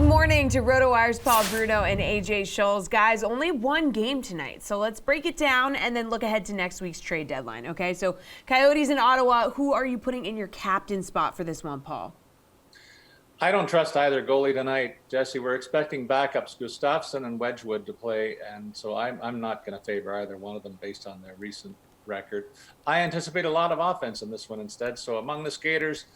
Good morning to RotoWire's Paul Bruno and AJ Scholz. Guys, only one game tonight, so let's break it down and then look ahead to next week's trade deadline, okay? So Coyotes in Ottawa, who are you putting in your captain spot for this one, Paul? I don't trust either goalie tonight, Jesse. We're expecting backups, Gustafsson and Wedgwood, to play, and so I'm not going to favor either one of them based on their recent record. I anticipate a lot of offense in this one instead, so among the skaters,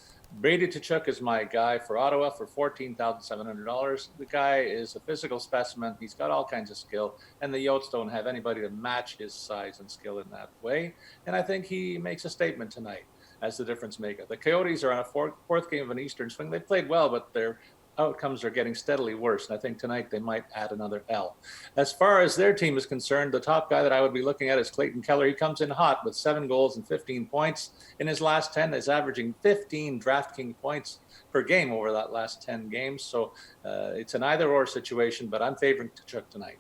Brady Tkachuk is my guy for Ottawa for $14,700. The guy is a physical specimen. He's got all kinds of skill, and the Yotes don't have anybody to match his size and skill in that way. And I think he makes a statement tonight as the difference maker. The Coyotes are on a fourth game of an Eastern swing. They played well, but their outcomes are getting steadily worse. And I think tonight they might add another L. As far as their team is concerned, the top guy that I would be looking at is Clayton Keller. He comes in hot with 7 goals and 15 points. In his last 10, is averaging 15 DraftKings points per game over that last 10 games. So it's an either-or situation, but I'm favoring Tkachuk tonight.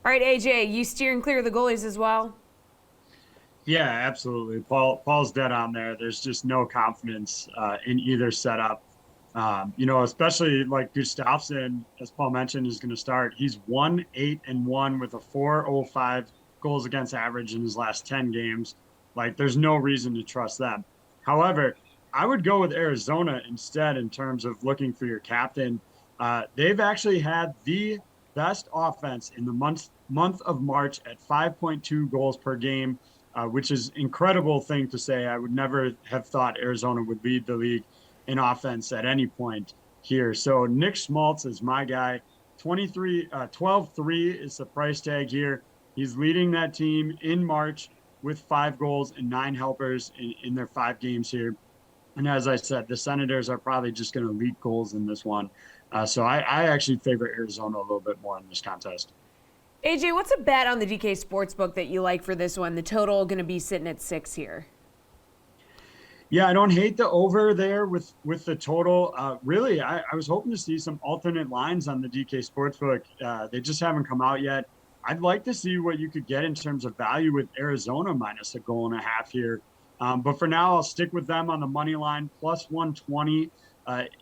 All right, AJ, you steering clear of the goalies as well? Yeah, absolutely. Paul's dead on there. There's just no confidence in either setup. Especially like Gustafsson, as Paul mentioned, is going to start. He's 1-8-1 with a .405 goals against average in his last 10 games. Like, there's no reason to trust them. However, I would go with Arizona instead in terms of looking for your captain. They've actually had the best offense in the month of March at 5.2 goals per game, which is an incredible thing to say. I would never have thought Arizona would lead the league in offense at any point here. So Nick Schmaltz is my guy. 12-3 is the price tag here. He's leading that team in March with 5 goals and 9 helpers in their 5 games here. And as I said, the Senators are probably just going to leak goals in this one. So I actually favor Arizona a little bit more in this contest. AJ, what's a bet on the DK Sportsbook that you like for this one? The total going to be sitting at 6 here. Yeah, I don't hate the over there with the total. Really, I was hoping to see some alternate lines on the DK Sportsbook. They just haven't come out yet. I'd like to see what you could get in terms of value with Arizona minus a goal and a half here. But for now, I'll stick with them on the money line. Plus 120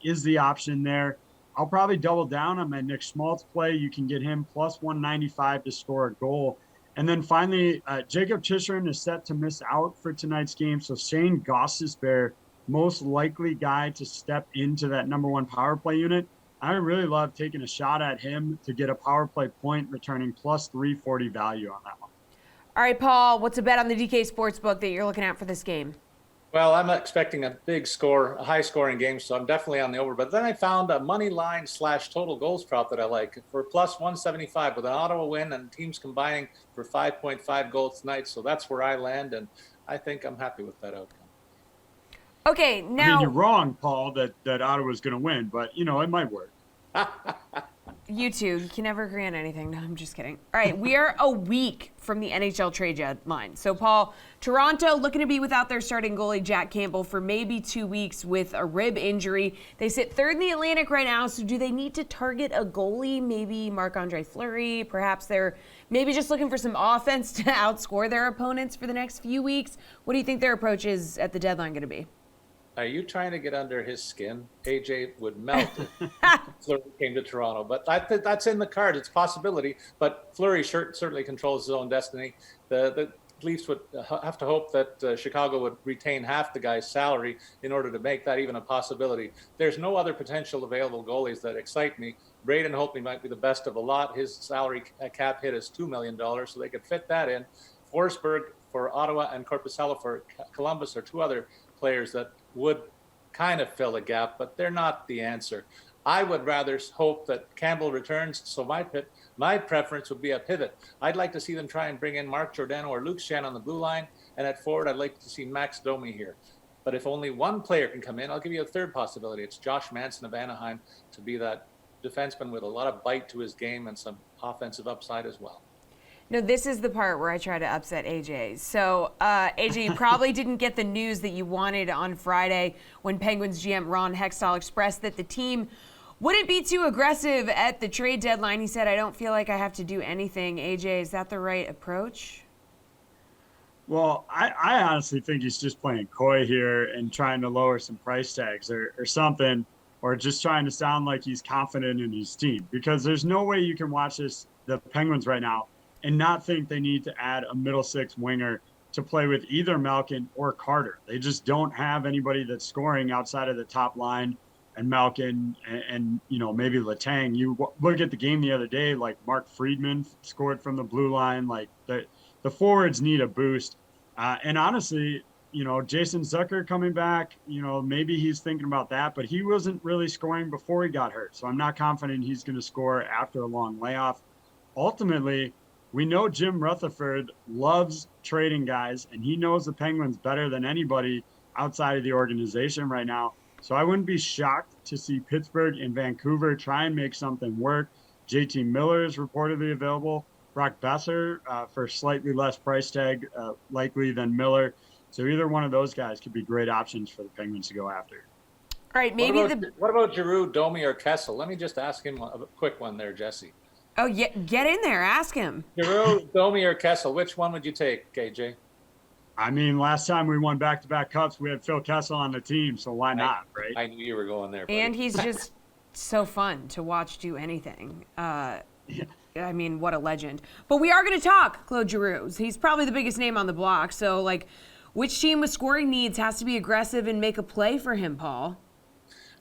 is the option there. I'll probably double down on my Nick Schmaltz play. You can get him plus 195 to score a goal. And then finally, Jacob Chichrin is set to miss out for tonight's game. So Shane Gostisbehere, most likely guy to step into that number 1 power play unit. I really love taking a shot at him to get a power play point, returning plus 340 value on that one. All right, Paul, what's a bet on the DK Sportsbook that you're looking at for this game? Well, I'm expecting a big score, a high-scoring game, so I'm definitely on the over. But then I found a money line / total goals prop that I like for plus 175 with an Ottawa win and teams combining for 5.5 goals tonight. So that's where I land, and I think I'm happy with that outcome. Okay, now... I mean, you're wrong, Paul, that Ottawa's going to win, but, it might work. You two, you can never agree on anything. No, I'm just kidding. All right, we are a week from the NHL trade deadline. So, Paul, Toronto looking to be without their starting goalie, Jack Campbell, for maybe 2 weeks with a rib injury. They sit third in the Atlantic right now, so do they need to target a goalie? Maybe Marc-Andre Fleury? Perhaps they're maybe just looking for some offense to outscore their opponents for the next few weeks? What do you think their approach is at the deadline going to be? Are you trying to get under his skin? AJ would melt if Fleury came to Toronto. But that's in the cards. It's a possibility. But Fleury certainly controls his own destiny. The Leafs would have to hope that Chicago would retain half the guy's salary in order to make that even a possibility. There's no other potential available goalies that excite me. Braden Holtby might be the best of a lot. His salary cap hit is $2 million, so they could fit that in. Forsberg for Ottawa and Korpisalo for Columbus are 2 other players that would kind of fill a gap, but they're not the answer. I would rather hope that Campbell returns, so my preference would be a pivot. I'd like to see them try and bring in Mark Giordano or Luke Schenn on the blue line, and at forward, I'd like to see Max Domi here. But if only one player can come in, I'll give you a third possibility. It's Josh Manson of Anaheim to be that defenseman with a lot of bite to his game and some offensive upside as well. No, this is the part where I try to upset AJ. So, AJ, you probably didn't get the news that you wanted on Friday when Penguins GM Ron Hextall expressed that the team wouldn't be too aggressive at the trade deadline. He said, I don't feel like I have to do anything. AJ, is that the right approach? Well, I honestly think he's just playing coy here and trying to lower some price tags or something. or just trying to sound like he's confident in his team, because there's no way you can watch the Penguins right now and not think they need to add a middle six winger to play with either Malkin or Carter. They just don't have anybody that's scoring outside of the top line and Malkin and maybe Letang. You look at the game the other day, like Mark Friedman scored from the blue line. Like the forwards need a boost. And honestly, Jason Zucker coming back, maybe he's thinking about that, but he wasn't really scoring before he got hurt. So I'm not confident he's going to score after a long layoff. Ultimately, we know Jim Rutherford loves trading guys, and he knows the Penguins better than anybody outside of the organization right now. So I wouldn't be shocked to see Pittsburgh and Vancouver try and make something work. JT Miller is reportedly available. Brock Besser for slightly less price tag likely than Miller. So either one of those guys could be great options for the Penguins to go after. All right, what about Giroux, Domi, or Kessel? Let me just ask him a quick one there, Jesse. Oh, yeah, get in there. Ask him. Giroux, Domi, or Kessel, which one would you take, KJ? I mean, last time we won back-to-back cups, we had Phil Kessel on the team, so why not, right? I knew you were going there, buddy. And he's just so fun to watch do anything. I mean, what a legend. But we are going to talk Claude Giroux. He's probably the biggest name on the block. So, which team with scoring needs has to be aggressive and make a play for him, Paul?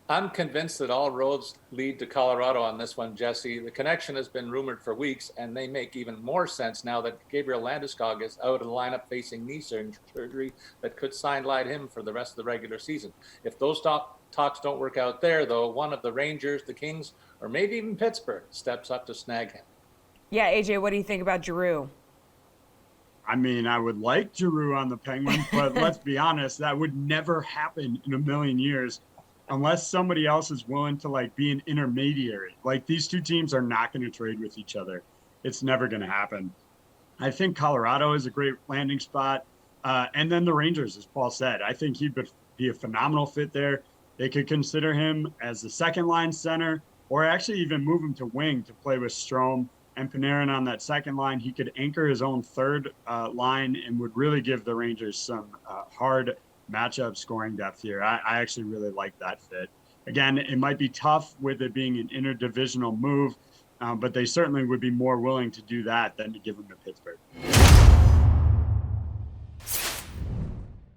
I'm convinced that all roads lead to Colorado on this one, Jesse. The connection has been rumored for weeks, and they make even more sense now that Gabriel Landeskog is out of the lineup facing knee surgery that could sideline him for the rest of the regular season. If those talks don't work out there, though, one of the Rangers, the Kings, or maybe even Pittsburgh steps up to snag him. Yeah, AJ, what do you think about Giroux? I mean, I would like Giroux on the Penguins, but let's be honest, that would never happen in a million years unless somebody else is willing to be an intermediary. These two teams are not going to trade with each other. It's never going to happen. I think Colorado is a great landing spot. And then the Rangers, as Paul said, I think he'd be a phenomenal fit there. They could consider him as the second line center, or actually even move him to wing to play with Strome and Panarin on that second line. He could anchor his own third line and would really give the Rangers some hard matchup scoring depth here. I actually really like that fit. Again, it might be tough with it being an interdivisional move, but they certainly would be more willing to do that than to give him to Pittsburgh.